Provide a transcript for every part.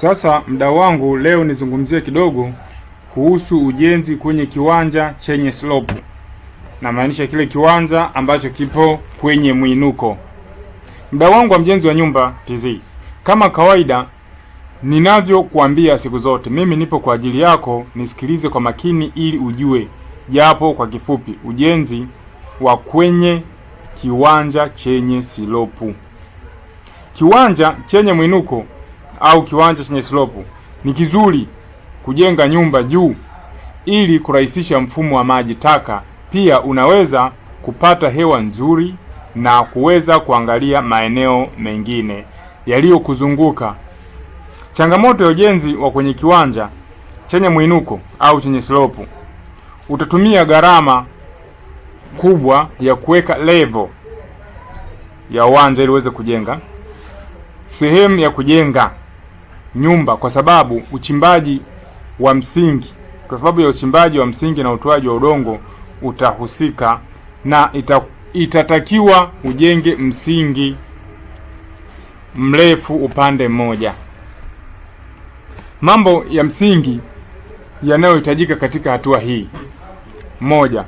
Sasa mdau wangu, leo nizungumzie kidogo kuhusu ujenzi kwenye kiwanja chenye slope. Na maanisha kile kiwanja ambacho kipo kwenye mwinuko. Mdau wangu wa mjenzi wa nyumba TZ, kama kawaida ninavyokuambia siku zote, mimi nipo kwa ajili yako. Nisikilize kwa makini ili ujue japo kwa kifupi ujenzi wa kwenye kiwanja chenye slope. Kiwanja chenye mwinuko au kiwanja chenye slope ni kizuri kujenga nyumba juu ili kurahisisha mfumo wa maji taka. Pia unaweza kupata hewa nzuri na kuweza kuangalia maeneo mengine yaliyokuzunguka. Changamoto ya ujenzi wa kwenye kiwanja chenye mwinuko au chenye slope, utatumia gharama kubwa ya kuweka level ya uwanja ili uweze kujenga sehemu ya kujenga nyumba, kwa sababu uchimbaji wa msingi, kwa sababu ya uchimbaji wa msingi na utoaji wa udongo utahusika, na itatakiwa ujenge msingi mrefu upande mmoja. Mambo ya msingi yanayohitajika katika hatua hii: moja,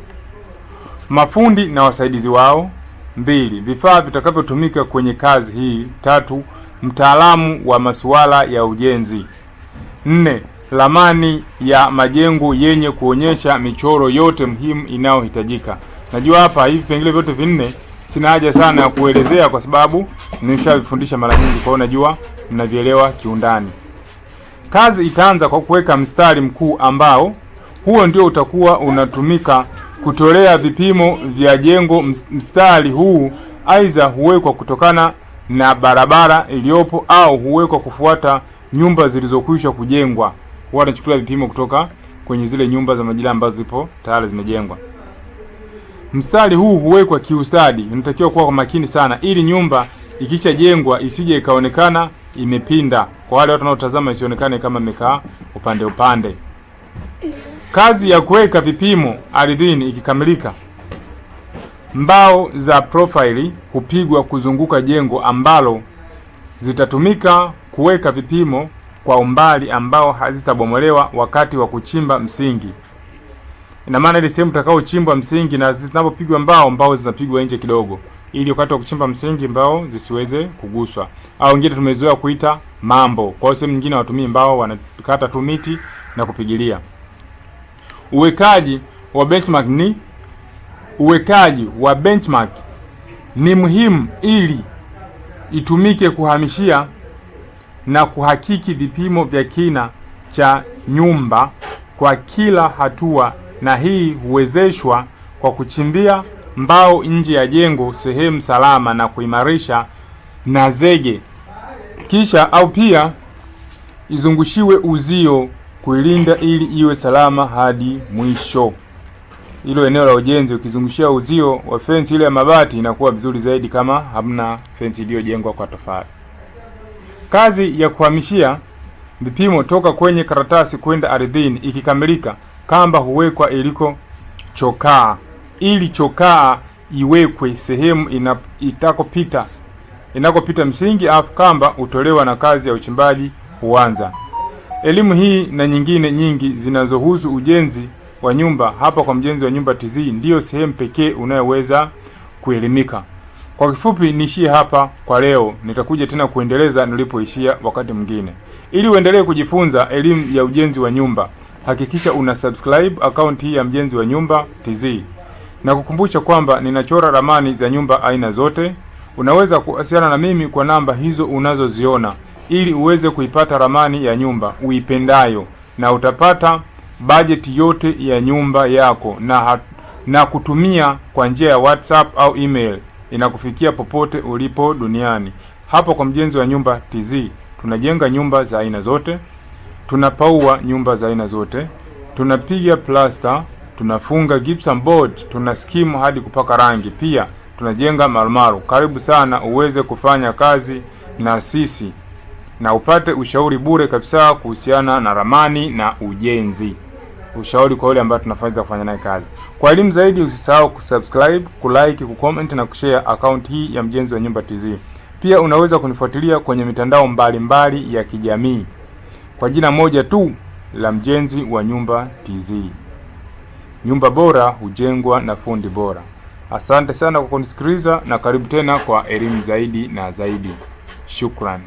mafundi na wasaidizi wao; mbili, vifaa vitakavyotumika kwenye kazi hii; tatu, mtaalamu wa masuala ya ujenzi; nne, ramani ya majengo yenye kuonyesha michoro yote muhimu inayohitajika. Najua hapa hivi vipengele vyote vinne sina haja sana ya kuelezea kwa sababu nimeshavifundisha mara nyingi, kwa hiyo najua mnavielewa kiundani. Kazi itaanza kwa kuweka mstari mkuu ambao huo ndio utakuwa unatumika kutolea vipimo vya jengo. Mstari huu aidha huwekwa kutokana na barabara iliyopo au huwekwa kufuata nyumba zilizokwisha kujengwa. Huwa anachukua vipimo kutoka kwenye zile nyumba za majira ambazo zipo tayari zimejengwa. Mstari huu huwekwa kiustadi. Unatakiwa kuwa kwa makini sana ili nyumba ikishajengwa isije ikaonekana imepinda. Kwa wale watu wanaotazama, isionekane kama imekaa upande upande. Kazi ya kuweka vipimo ardhini ikikamilika, mbao za profile hupigwa kuzunguka jengo ambalo zitatumika kuweka vipimo kwa umbali ambao hazitabomolewa wakati wa kuchimba msingi. Ina maana ile sehemu utakaochimbwa msingi na zinapopigwa mbao zinapigwa nje kidogo, ili wakati wa kuchimba msingi mbao zisiweze kuguswa, au wengine tumezoea kuita mambo. Kwa hiyo sehemu nyingine watumii mbao, wanakata tu miti na kupigilia. Uwekaji wa benchmark ni muhimu ili itumike kuhamishia na kuhakiki vipimo vya kina cha nyumba kwa kila hatua, na hii huwezeshwa kwa kuchimbia mbao nje ya jengo sehemu salama na kuimarisha na zege, kisha au pia izungushiwe uzio kuilinda ili iwe salama hadi mwisho. Hilo eneo la ujenzi ukizungushia uzio wa fence ile ya mabati inakuwa vizuri zaidi kama hamna fence iliyojengwa kwa tofali. Kazi ya kuhamishia vipimo toka kwenye karatasi kwenda ardhini ikikamilika, kamba huwekwa iliko chokaa ili chokaa iwekwe sehemu inakopita msingi, afu kamba utolewa na kazi ya uchimbaji huanza. Elimu hii na nyingine nyingi zinazohusu ujenzi wa nyumba hapa kwa Mjenzi wa Nyumba TZ ndiyo sehemu pekee unayoweza kuelimika. Kwa kifupi niishie hapa kwa leo, nitakuja tena kuendeleza nilipoishia wakati mwingine. Ili uendelee kujifunza elimu ya ujenzi wa nyumba, hakikisha una subscribe account hii ya Mjenzi wa Nyumba TZ. Na kukumbusha kwamba ninachora ramani za nyumba aina zote. Unaweza kuwasiliana na mimi kwa namba hizo unazoziona ili uweze kuipata ramani ya nyumba uipendayo, na utapata bajeti yote ya nyumba yako na kutumia kwa njia ya WhatsApp au email, inakufikia popote ulipo duniani. Hapo kwa Mjenzi wa Nyumba TZ tunajenga nyumba za aina zote, tunapaua nyumba za aina zote, tunapiga plaster, tunafunga gypsum board, tuna skimu hadi kupaka rangi, pia tunajenga marumaru. Karibu sana uweze kufanya kazi na sisi na upate ushauri bure kabisa kuhusiana na ramani na ujenzi. Ushauri kwa wale ambao tunafanya kufanya naye kazi. Kwa elimu zaidi usisahau kusubscribe, kulike, kucomment na kushare account hii ya Mjenzi wa Nyumba TZ. Pia unaweza kunifuatilia kwenye mitandao mbalimbali ya kijamii. kwa jina moja tu la Mjenzi wa Nyumba TZ. Nyumba bora hujengwa na fundi bora. Asante sana kwa kunisikiliza na karibu tena kwa elimu zaidi na zaidi. Shukrani.